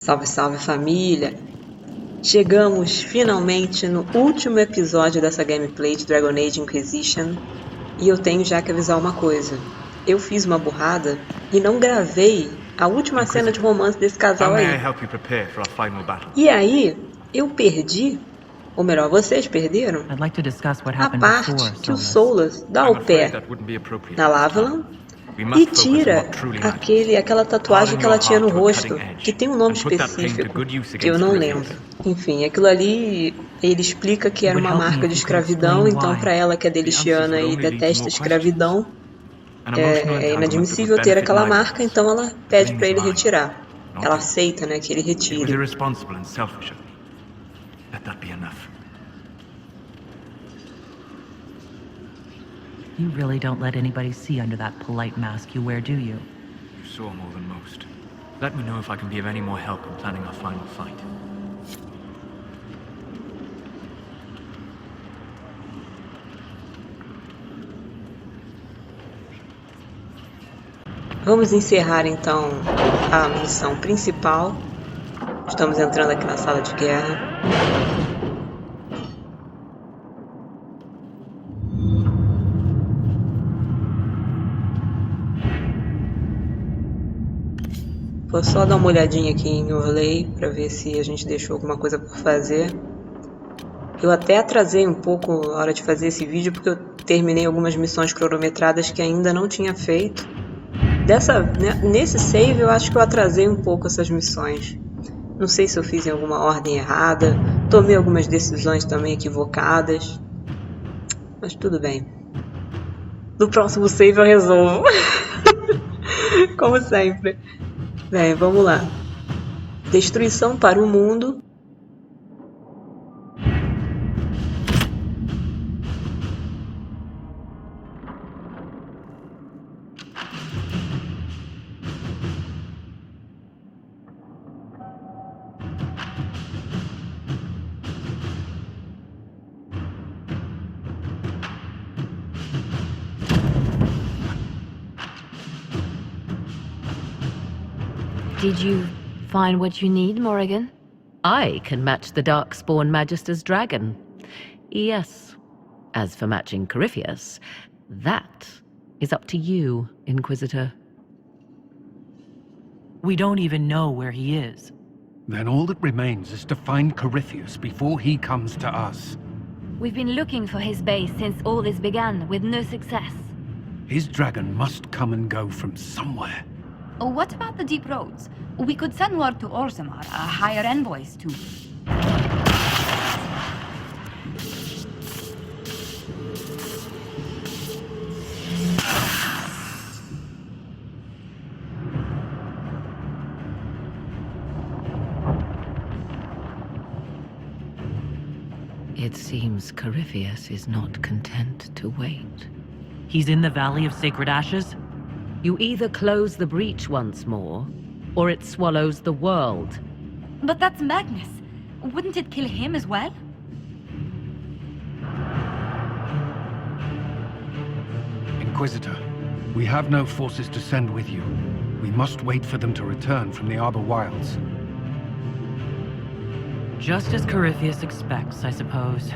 Salve, salve família! Chegamos finalmente no último episódio dessa gameplay de Dragon Age Inquisition e eu tenho já que avisar uma coisa. Eu fiz uma burrada e não gravei a última cena de romance desse casal aí. E aí, eu perdi, ou melhor, vocês perderam, a parte que o Solas dá o pé na Lavalin e tira aquela tatuagem que ela tinha no rosto, que tem um nome específico, que eu não lembro. Enfim, aquilo ali, ele explica que era uma marca de escravidão, então para ela que é delixiana e detesta escravidão, é inadmissível ter aquela marca, então ela pede para ele retirar. Ela aceita, né, que ele retire. You really don't let anybody see under that polite mask you wear, do you? You saw more than most. Let me know if I can be of any more help in planning our final fight. Vamos encerrar então a missão principal. Estamos entrando aqui na sala de guerra. Vou só dar uma olhadinha aqui em Orley para ver se a gente deixou alguma coisa por fazer. Eu até atrasei um pouco a hora de fazer esse vídeo porque eu terminei algumas missões cronometradas que ainda não tinha feito. Nesse save eu acho que eu atrasei um pouco essas missões. Não sei se eu fiz em alguma ordem errada, tomei algumas decisões também equivocadas, mas tudo bem. No próximo save eu resolvo. Como sempre. Bem, vamos lá. Destruição para o mundo. Did you find what you need, Morrigan? I can match the Darkspawn Magister's dragon. Yes. As for matching Corypheus, that is up to you, Inquisitor. We don't even know where he is. Then all that remains is to find Corypheus before he comes to us. We've been looking for his base since all this began, with no success. His dragon must come and go from somewhere. What about the deep roads? We could send word to Orzammar, hire envoys to... It seems Corypheus is not content to wait. He's in the Valley of Sacred Ashes? You either close the breach once more, or it swallows the world. But that's Magnus. Wouldn't it kill him as well? Inquisitor, we have no forces to send with you. We must wait for them to return from the Arbor Wilds. Just as Corypheus expects, I suppose.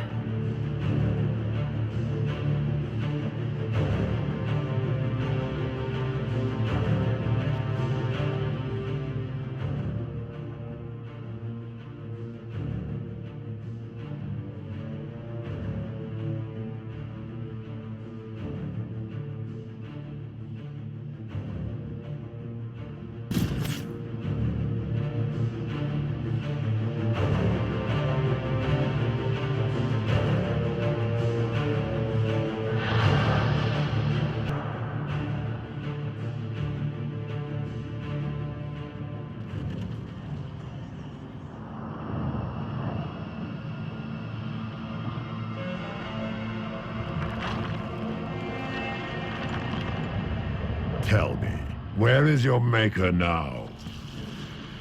Tell me, where is your maker now?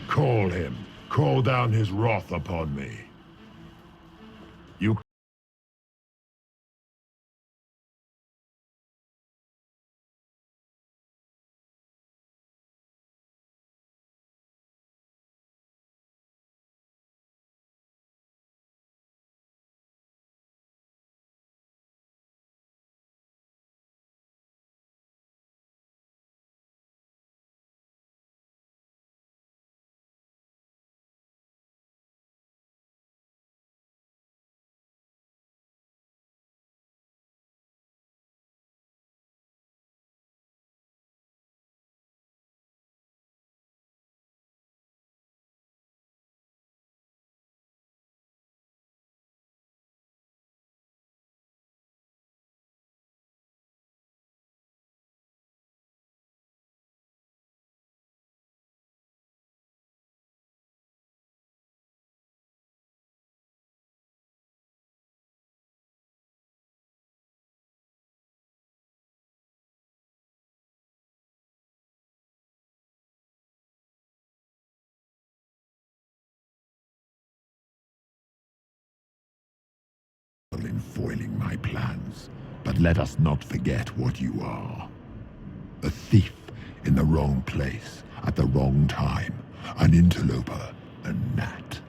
Call him. Call down his wrath upon me. You in foiling my plans, but let us not forget what you are. A thief in the wrong place at the wrong time. An interloper, a gnat.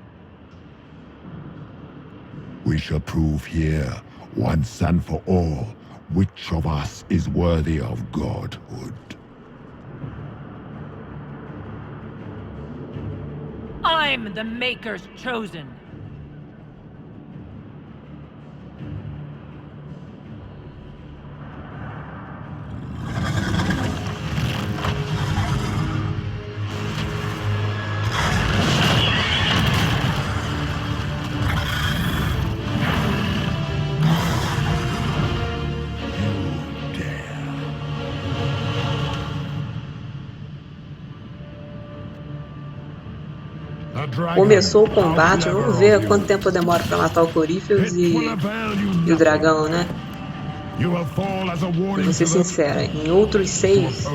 We shall prove here, once and for all, which of us is worthy of godhood. I'm the Maker's chosen. Começou o combate, vamos ver quanto tempo demora para matar o Coríferos e o dragão, né? Vou ser sincera, em outros saves,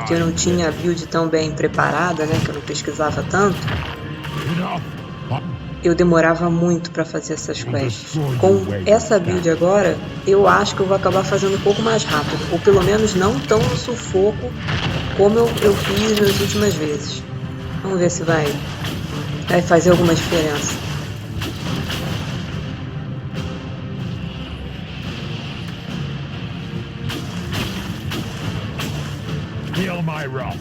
que eu não tinha a build tão bem preparada, né? Que eu não pesquisava tanto, eu demorava muito para fazer essas quests. Com essa build agora, eu acho que eu vou acabar fazendo um pouco mais rápido, ou pelo menos não tão no sufoco como eu fiz nas últimas vezes. Vamos ver se vai fazer alguma diferença. Feel my wrath.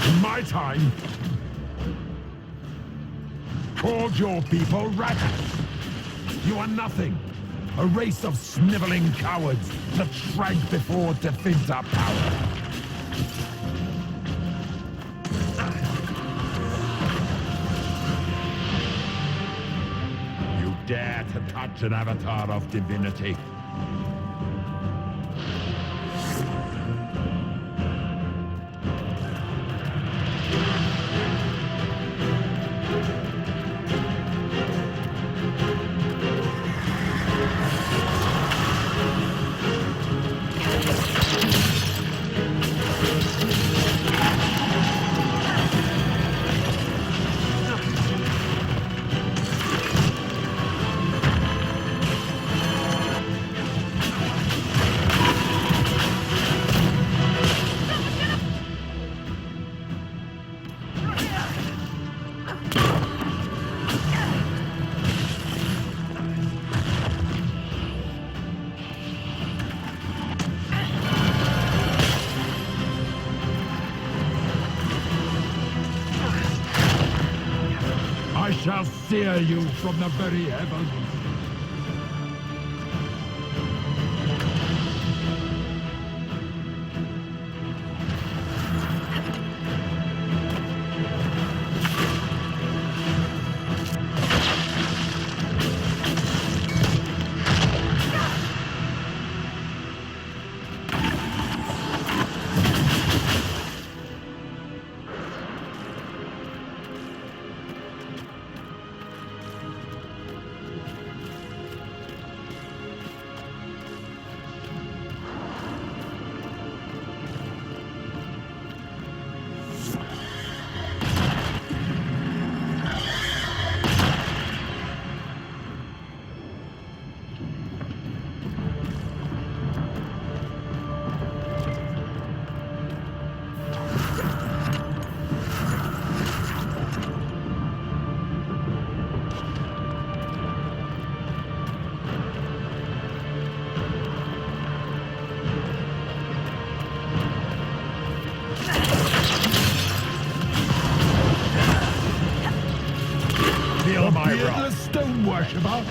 In my time, called your people rats. You are nothing. A race of sniveling cowards that shrank before defeat our power. You dare to touch an avatar of divinity? I shall sear you from the very heavens. Beardless stone worshipper!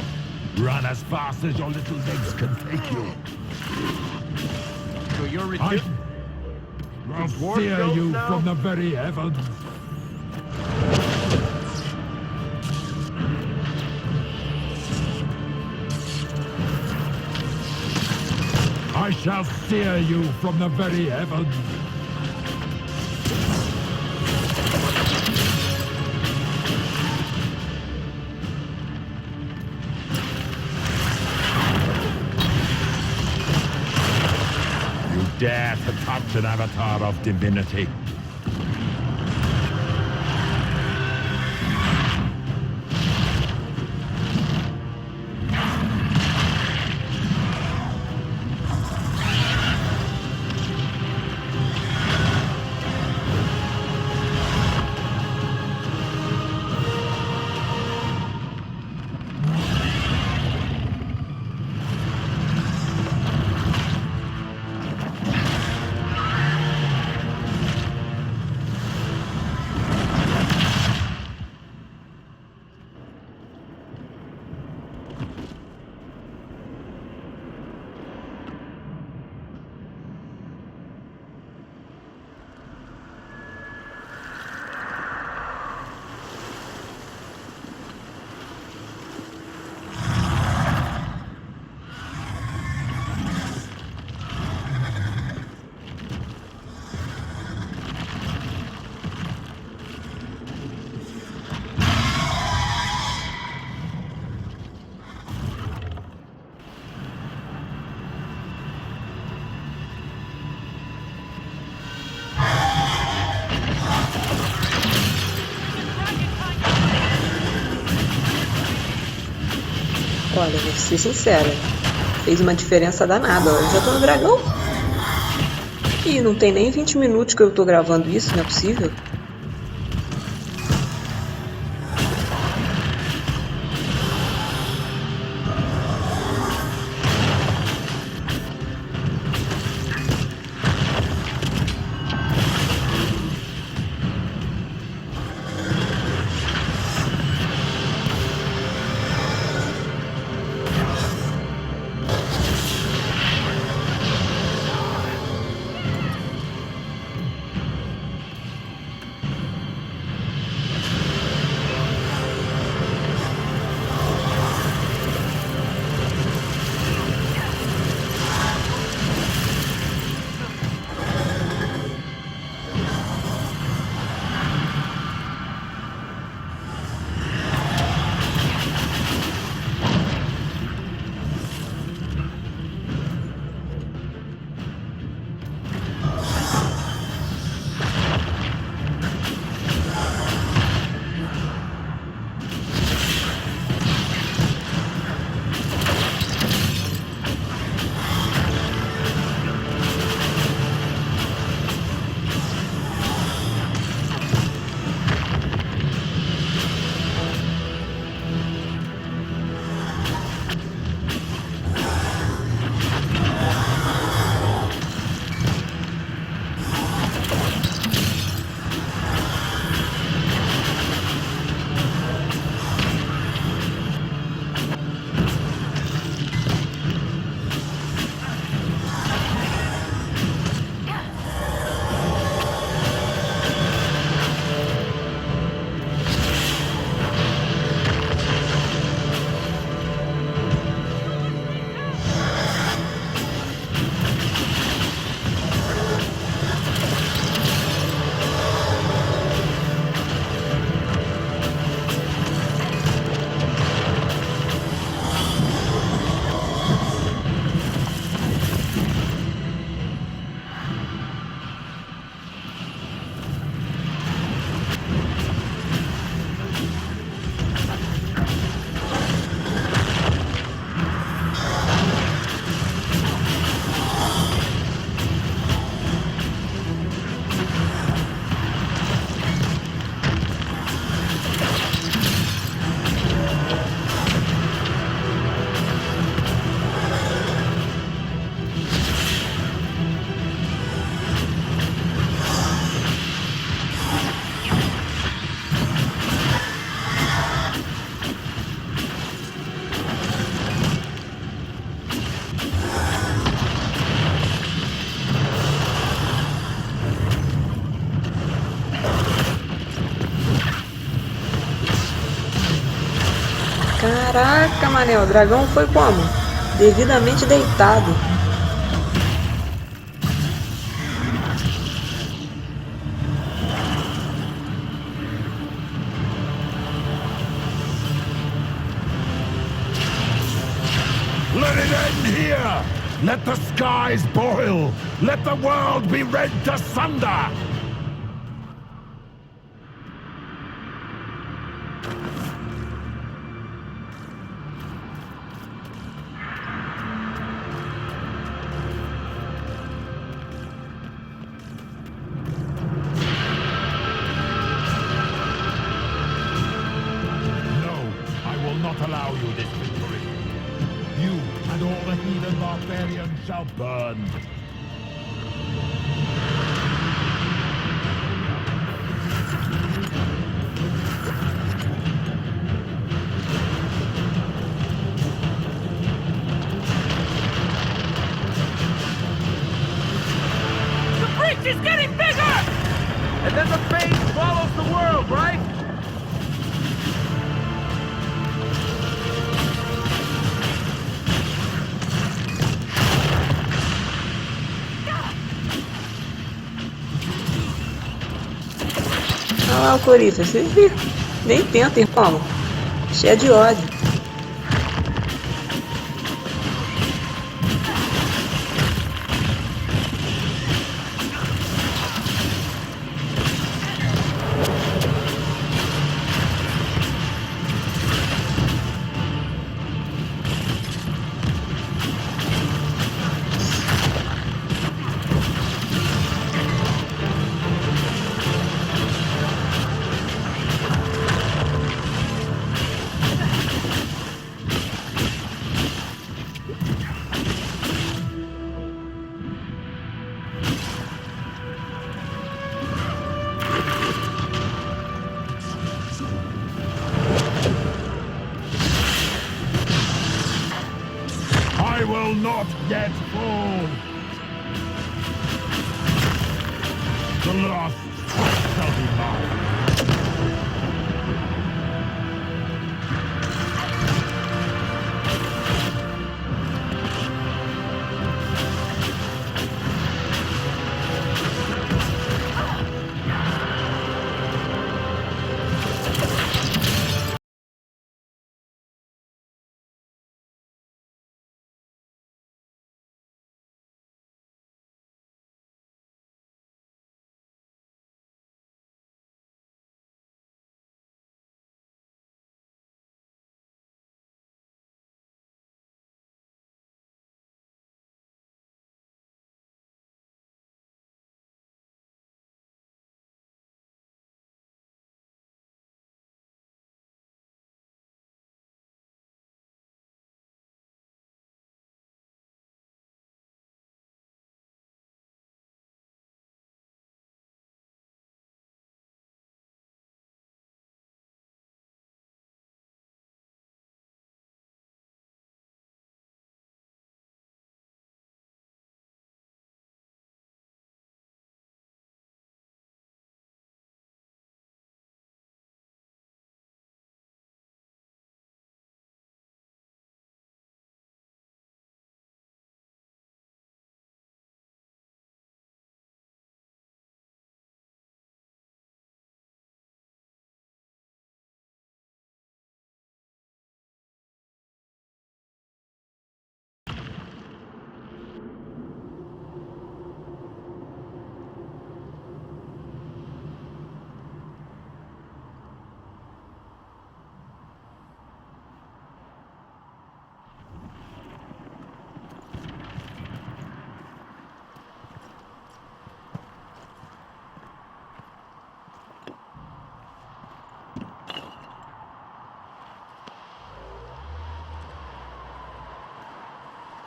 Run as fast as your little legs can take you. So you're I'll sear you from the very heavens. I shall sear you from the very heavens. You dare to touch an avatar of divinity? Olha, vou ser sincera. Fez uma diferença danada. Olha, eu já tô no dragão. E não tem nem 20 minutos que eu tô gravando isso, não é possível? Caraca, mané, o dragão foi como? Devidamente deitado. Let it end here! Let the skies boil! Let the world be rent asunder! Allow you this victory. You and all the heathen barbarians shall burn. The breach is getting bigger! And then the fate follows the world, right? Olha lá o Corinthians, você nem tenta, irmão. Cheio de ódio. I will not yet fall. The last shall be mine.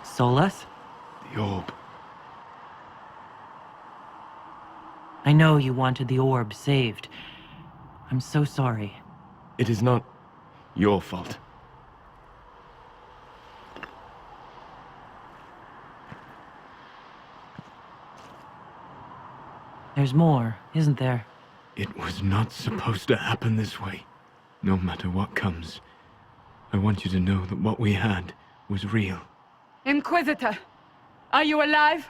Solas? The orb. I know you wanted the orb saved. I'm so sorry. It is not your fault. There's more, isn't there? It was not supposed to happen this way. No matter what comes, I want you to know that what we had was real. Inquisitor, are you alive?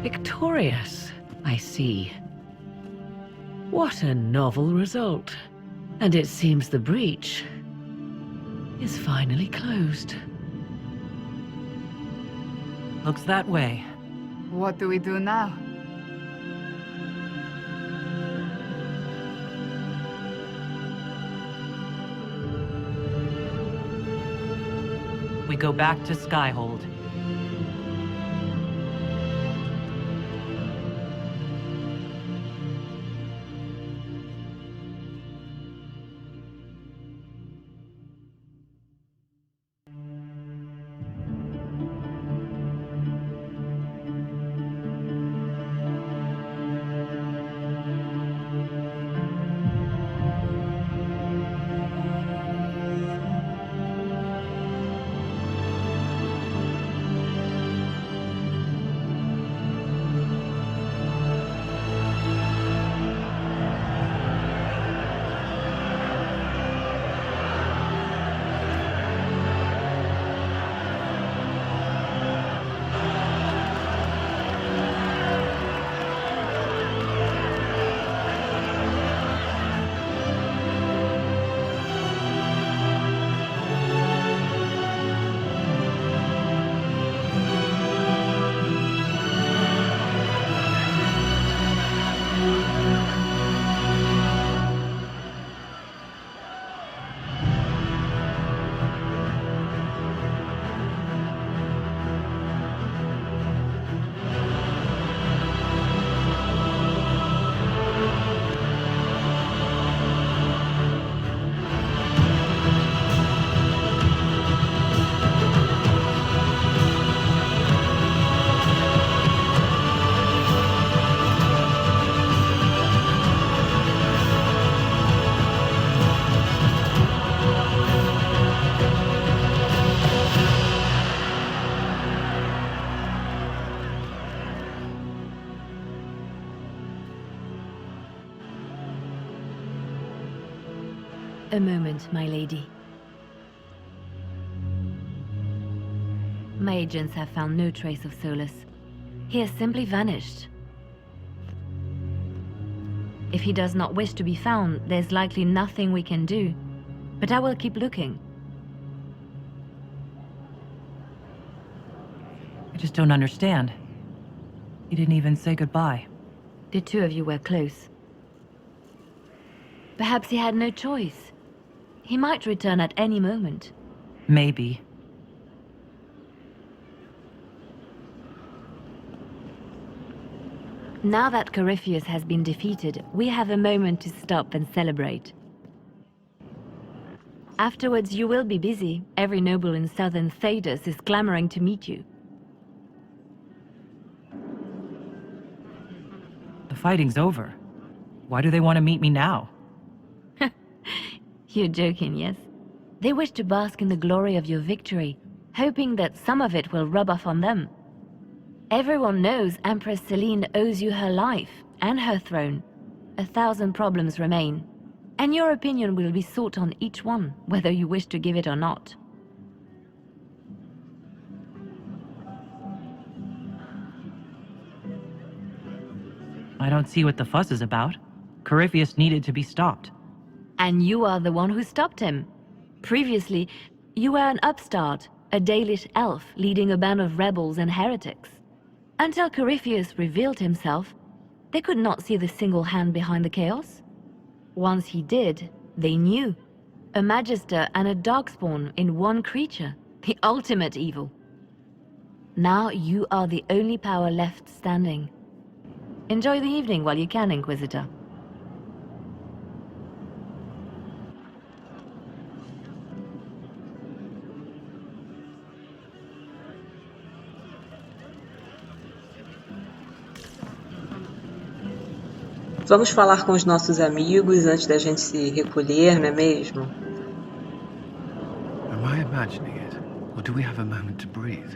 Victorious, I see. What a novel result. And it seems the breach is finally closed. Looks that way. What do we do now? We go back to Skyhold. A moment, my lady. My agents have found no trace of Solus. He has simply vanished. If he does not wish to be found, there's likely nothing we can do. But I will keep looking. I just don't understand. You didn't even say goodbye. The two of you were close. Perhaps he had no choice. He might return at any moment. Maybe. Now that Corypheus has been defeated, we have a moment to stop and celebrate. Afterwards, you will be busy. Every noble in southern Thedas is clamoring to meet you. The fighting's over. Why do they want to meet me now? You're joking, yes? They wish to bask in the glory of your victory, hoping that some of it will rub off on them. Everyone knows Empress Celine owes you her life and her throne. 1,000 problems remain, and your opinion will be sought on each one, whether you wish to give it or not. I don't see what the fuss is about. Corypheus needed to be stopped. And you are the one who stopped him. Previously, you were an upstart, a Dalish elf leading a band of rebels and heretics. Until Corypheus revealed himself, they could not see the single hand behind the chaos. Once he did, they knew. A Magister and a Darkspawn in one creature, the ultimate evil. Now you are the only power left standing. Enjoy the evening while you can, Inquisitor. Vamos falar com os nossos amigos antes da gente se recolher, não é mesmo? Am I imagining it? Or do we have a moment to breathe?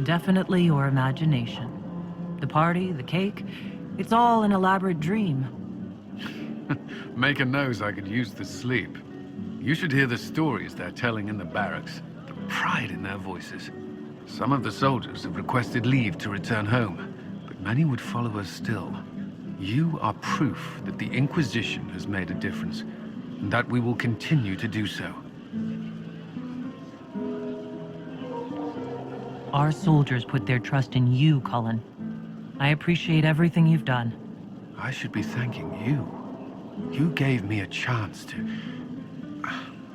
Definitely your imagination. The party, the cake, it's all an elaborate dream. Maker knows I could use the sleep. You should hear the stories they're telling in the barracks. The pride in their voices. Some of the soldiers have requested leave to return home, but many would follow us still. You are proof that the Inquisition has made a difference, and that we will continue to do so. Our soldiers put their trust in you, Cullen. I appreciate everything you've done. I should be thanking you. You gave me a chance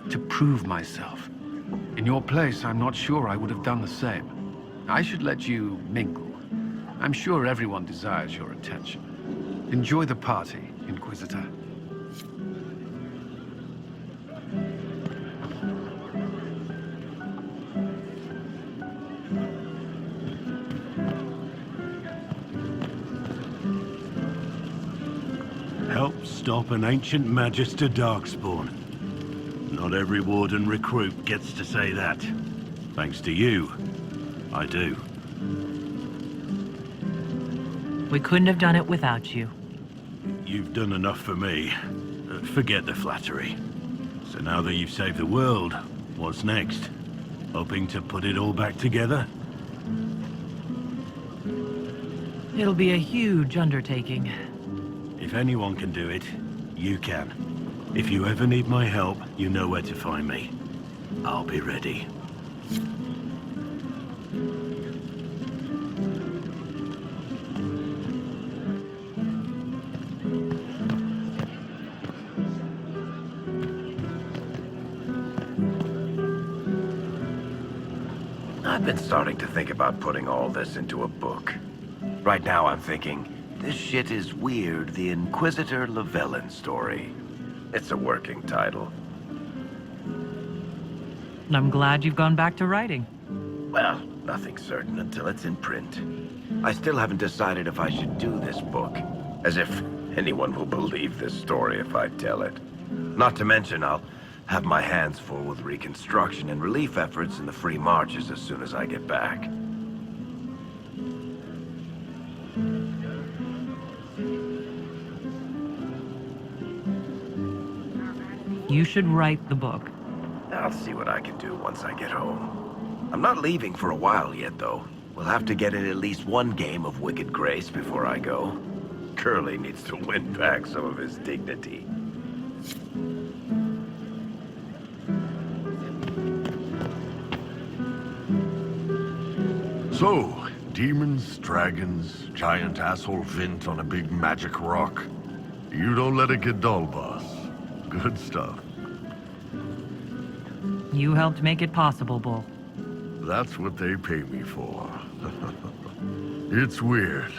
to prove myself. In your place, I'm not sure I would have done the same. I should let you mingle. I'm sure everyone desires your attention. Enjoy the party, Inquisitor. Help stop an ancient Magister Darkspawn. Not every Warden recruit gets to say that. Thanks to you, I do. We couldn't have done it without you. You've done enough for me. Forget the flattery. So now that you've saved the world, what's next? Hoping to put it all back together? It'll be a huge undertaking. If anyone can do it, you can. If you ever need my help, you know where to find me. I'll be ready. I've been starting to think about putting all this into a book. Right now I'm thinking, this shit is weird, the Inquisitor Llewellyn story. It's a working title. I'm glad you've gone back to writing. Well, nothing's certain until it's in print. I still haven't decided if I should do this book. As if anyone will believe this story if I tell it. Not to mention, I'll have my hands full with reconstruction and relief efforts in the free marches as soon as I get back. You should write the book. I'll see what I can do once I get home. I'm not leaving for a while yet, though. We'll have to get in at least one game of Wicked Grace before I go. Curly needs to win back some of his dignity. So, demons, dragons, giant asshole Vint on a big magic rock. You don't let it get dull, boss. Good stuff. You helped make it possible, Bull. That's what they pay me for. It's weird.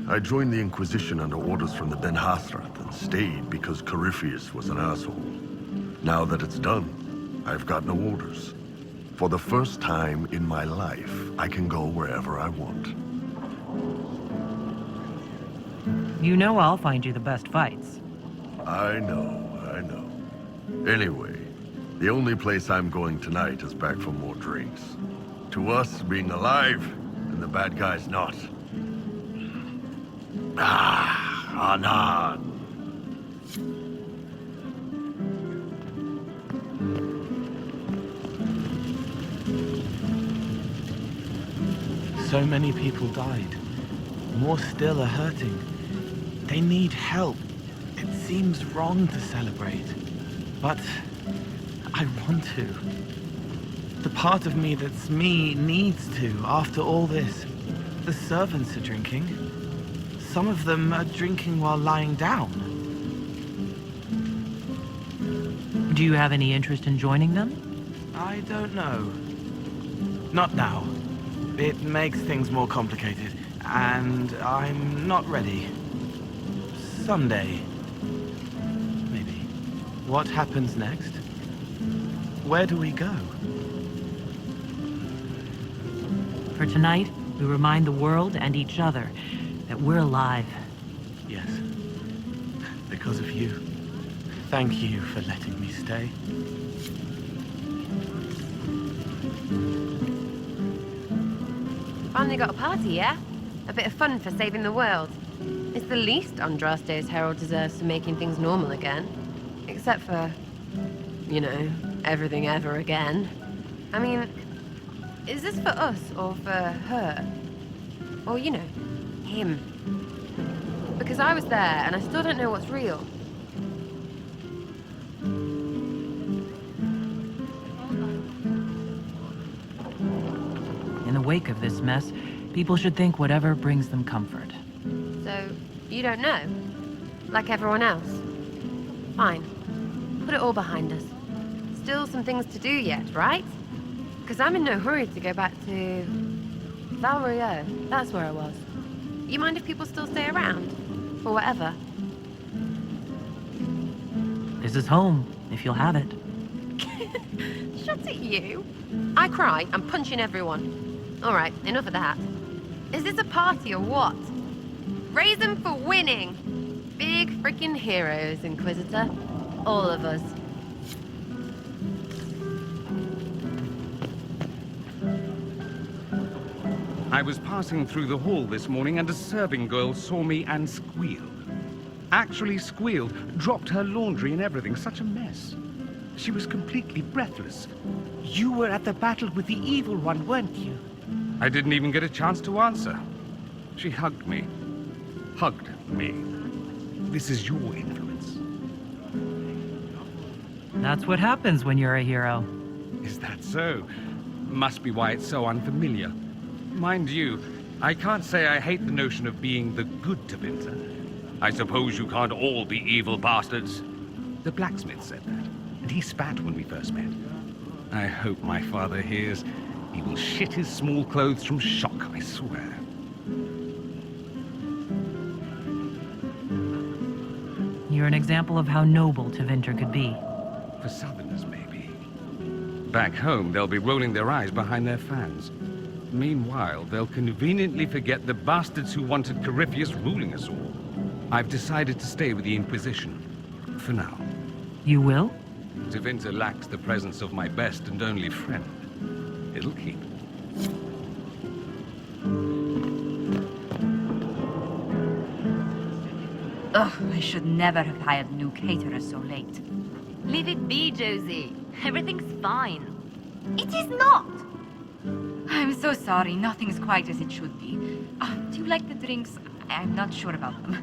I joined the Inquisition under orders from the Ben Hathrath and stayed because Corypheus was an asshole. Now that it's done, I've got no orders. For the first time in my life, I can go wherever I want. You know I'll find you the best fights. I know. Anyway, the only place I'm going tonight is back for more drinks. To us, being alive, and the bad guys not. Anan. So many people died. More still are hurting. They need help. It seems wrong to celebrate. But I want to. The part of me that's me needs to, after all this. The servants are drinking. Some of them are drinking while lying down. Do you have any interest in joining them? I don't know. Not now. It makes things more complicated, and I'm not ready. Someday. Maybe. What happens next? Where do we go? For tonight, we remind the world and each other that we're alive. Yes. Because of you. Thank you for letting me stay. Finally got a party, yeah? A bit of fun for saving the world. It's the least Andraste's herald deserves for making things normal again. Except for, you know, everything ever again. I mean, Is this for us or for her? Or, you know, him? Because I was there and I still don't know what's real. In the wake of this mess, people should think whatever brings them comfort. So, you don't know? Like everyone else? Fine. Put it all behind us. Still some things to do yet, right? Because I'm in no hurry to go back to... Valrio. That's where I was. You mind if people still stay around? For whatever? This is home, if you'll have it. Shut it, you. I cry, I'm punching everyone. Alright, enough of that. Is this a party or what? Raise them for winning! Big freaking heroes, Inquisitor. All of us. I was passing through the hall this morning and a serving girl saw me and squealed. Actually squealed, dropped her laundry and everything, such a mess. She was completely breathless. You were at the battle with the evil one, weren't you? I didn't even get a chance to answer. She hugged me. Hugged me. This is your influence. That's what happens when you're a hero. Is that so? Must be why it's so unfamiliar. Mind you, I can't say I hate the notion of being the good Tevinter. I suppose you can't all be evil bastards. The blacksmith said that, and he spat when we first met. I hope my father hears. He will shit his small clothes from shock, I swear. You're an example of how noble Tevinter could be. For Southerners, maybe. Back home, they'll be rolling their eyes behind their fans. Meanwhile, they'll conveniently forget the bastards who wanted Corypheus ruling us all. I've decided to stay with the Inquisition. For now. You will? Tevinter lacks the presence of my best and only friend. It'll keep. Ugh, I should never have hired new caterers so late. Leave it be, Josie. Everything's fine. It is not! I'm so sorry, nothing's quite as it should be. Do you like the drinks? I'm not sure about them.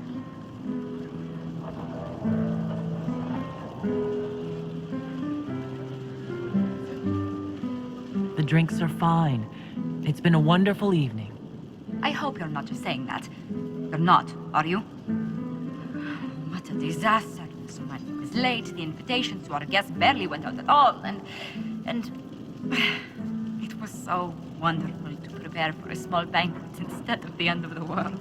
The drinks are fine. It's been a wonderful evening. I hope you're not just saying that. You're not, are you? What a disaster. So much was late, the invitations to our guests barely went out at all, and it was so wonderful to prepare for a small banquet instead of the end of the world.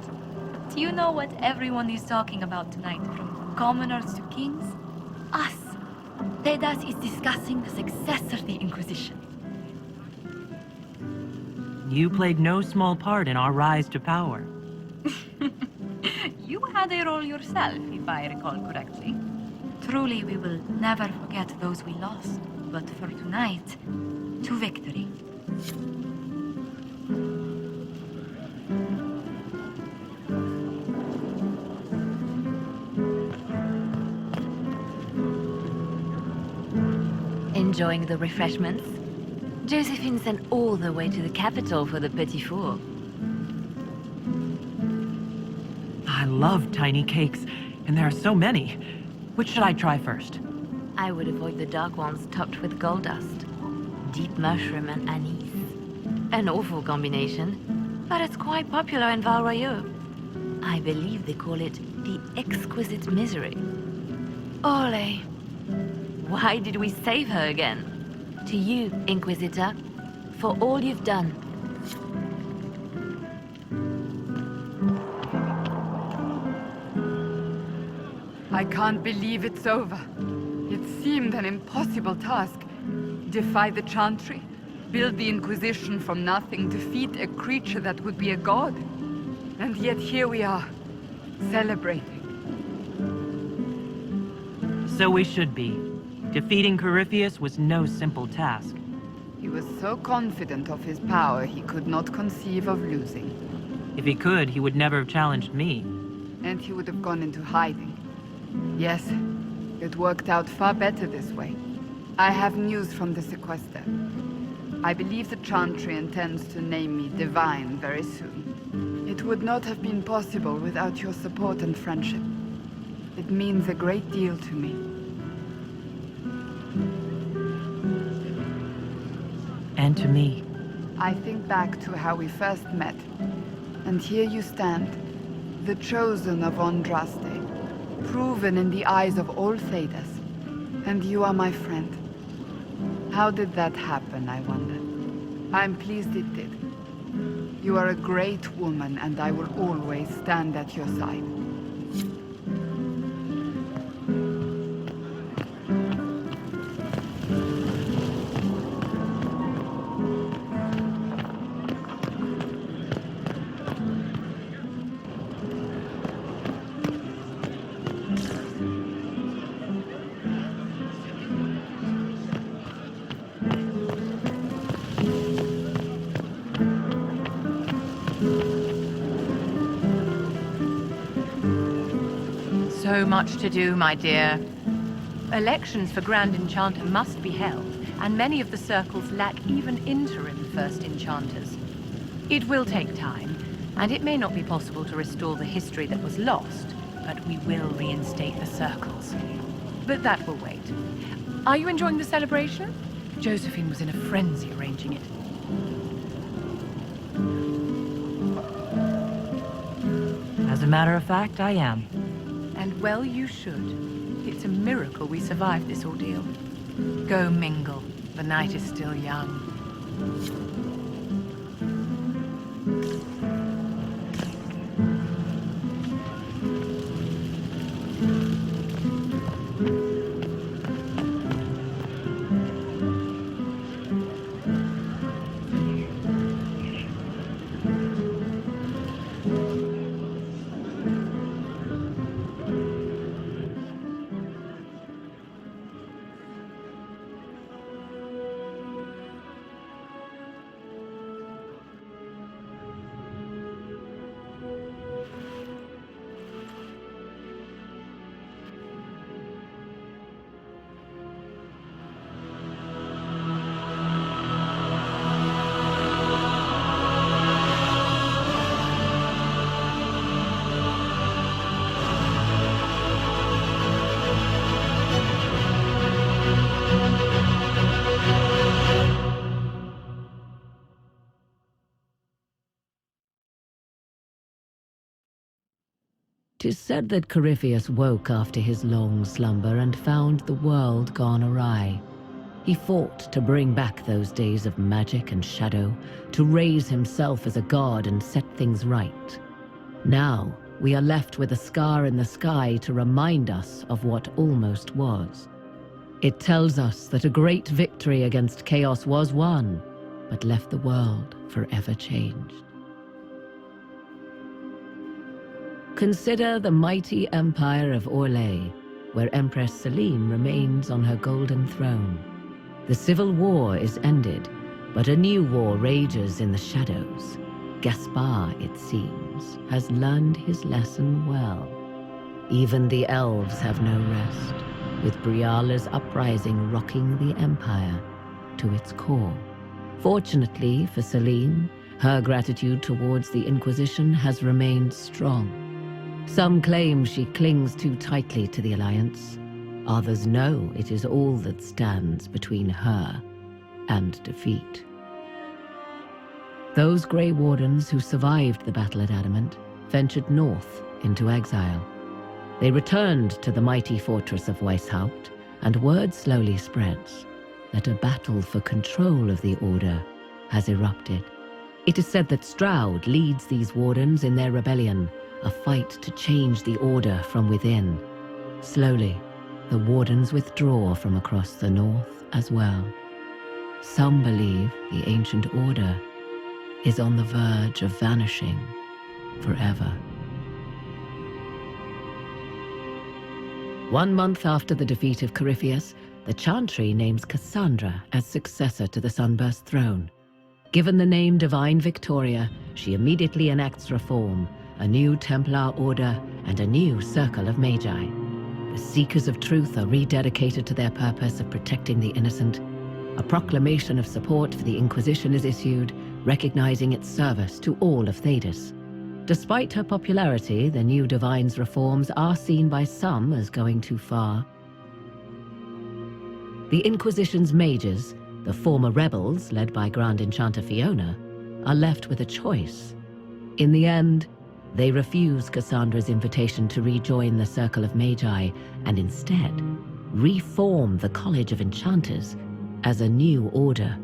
Do you know what everyone is talking about tonight, from commoners to kings? Us. Tedas is discussing the successor of the Inquisition. You played no small part in our rise to power. You had a role yourself, if I recall correctly. Truly, we will never forget those we lost. But for tonight, to victory. Enjoying the refreshments? Josephine sent all the way to the capital for the petit four. I love tiny cakes, and there are so many. Which should I try first? I would avoid the dark ones topped with gold dust. Deep mushroom and anise. An awful combination, but it's quite popular in Val Royeaux. I believe they call it the exquisite misery. Ole! Why did we save her again? To you, Inquisitor, for all you've done. I can't believe it's over. It seemed an impossible task. Defy the Chantry, build the Inquisition from nothing, defeat a creature that would be a god. And yet here we are, celebrating. So we should be. Defeating Corypheus was no simple task. He was so confident of his power, he could not conceive of losing. If he could, he would never have challenged me. And he would have gone into hiding. Yes, it worked out far better this way. I have news from the sequester. I believe the Chantry intends to name me Divine very soon. It would not have been possible without your support and friendship. It means a great deal to me. And to me. I think back to how we first met, and here you stand, the chosen of Andraste, proven in the eyes of all Thedas, and you are my friend. How did that happen, I wonder? I'm pleased it did. You are a great woman, and I will always stand at your side. So much to do, my dear. Elections for Grand Enchanter must be held, and many of the circles lack even interim First Enchanters. It will take time, and it may not be possible to restore the history that was lost, but we will reinstate the circles. But that will wait. Are you enjoying the celebration? Josephine was in a frenzy arranging it. As a matter of fact, I am. And well you should. It's a miracle we survived this ordeal. Go mingle. The night is still young. Tis said that Corypheus woke after his long slumber and found the world gone awry. He fought to bring back those days of magic and shadow, to raise himself as a god and set things right. Now, we are left with a scar in the sky to remind us of what almost was. It tells us that a great victory against chaos was won, but left the world forever changed. Consider the mighty empire of Orlais, where Empress Selene remains on her golden throne. The civil war is ended, but a new war rages in the shadows. Gaspar, it seems, has learned his lesson well. Even the elves have no rest, with Briala's uprising rocking the empire to its core. Fortunately for Selene, her gratitude towards the Inquisition has remained strong. Some claim she clings too tightly to the Alliance. Others know it is all that stands between her and defeat. Those Grey Wardens who survived the battle at Adamant ventured north into exile. They returned to the mighty fortress of Weishaupt, and word slowly spreads that a battle for control of the Order has erupted. It is said that Stroud leads these Wardens in their rebellion, a fight to change the Order from within. Slowly, the Wardens withdraw from across the north as well. Some believe the ancient Order is on the verge of vanishing forever. 1 month after the defeat of Corypheus, the Chantry names Cassandra as successor to the Sunburst throne. Given the name Divine Victoria, she immediately enacts reform, a new Templar order, and a new circle of Magi. The Seekers of Truth are rededicated to their purpose of protecting the innocent, a proclamation of support for the Inquisition is issued, recognizing its service to all of Thedas. Despite her popularity, the new Divine's reforms are seen by some as going too far. The Inquisition's mages, the former rebels led by Grand Enchanter Fiona, are left with a choice. In the end, they refuse Cassandra's invitation to rejoin the Circle of Magi and instead reform the College of Enchanters as a new order.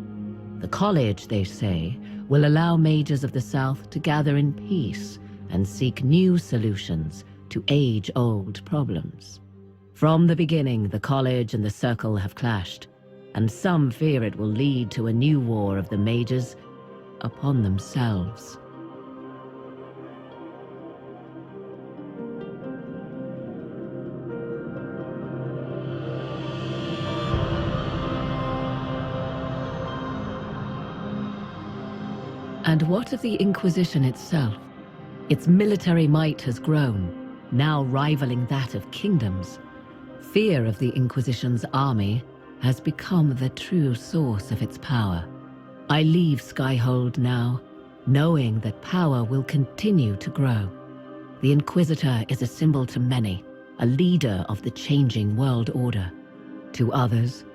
The college, they say, will allow mages of the South to gather in peace and seek new solutions to age-old problems. From the beginning, the college and the circle have clashed, and some fear it will lead to a new war of the mages upon themselves. And what of the Inquisition itself? Its military might has grown, now rivaling that of kingdoms. Fear of the Inquisition's army has become the true source of its power. I leave Skyhold now, knowing that power will continue to grow. The Inquisitor is a symbol to many, a leader of the changing world order. To others,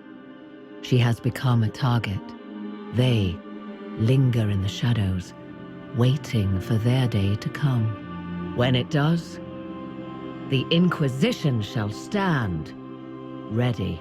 she has become a target. They linger in the shadows, waiting for their day to come. When it does, the Inquisition shall stand ready.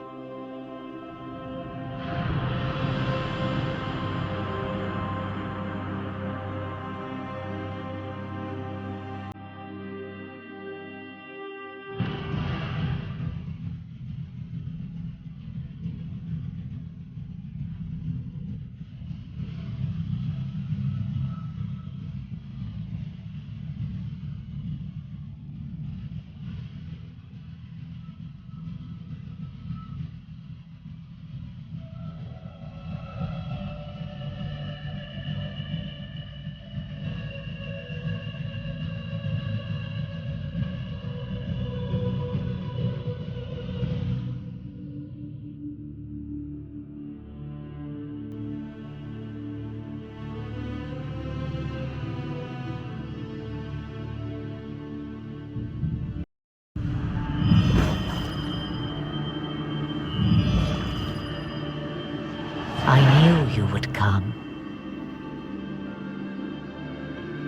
I knew you would come.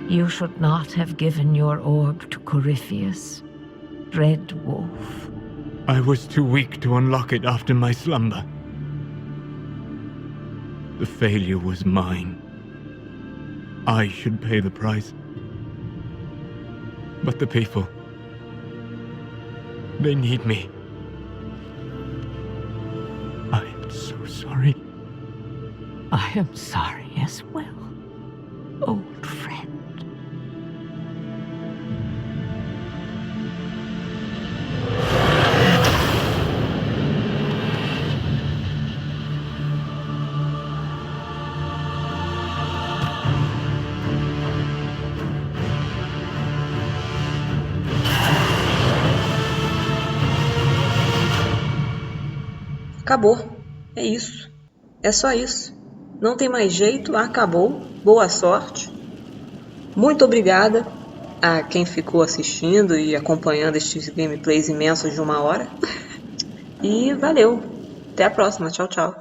You should not have given your orb to Corypheus, Red Wolf. I was too weak to unlock it after my slumber. The failure was mine. I should pay the price. But the people, they need me. I am so sorry. I am sorry as well, old friend. Acabou. É isso. É só isso. Não tem mais jeito. Acabou. Boa sorte. Muito obrigada a quem ficou assistindo e acompanhando estes gameplays imensos de 1 hora. E valeu. Até a próxima. Tchau, tchau.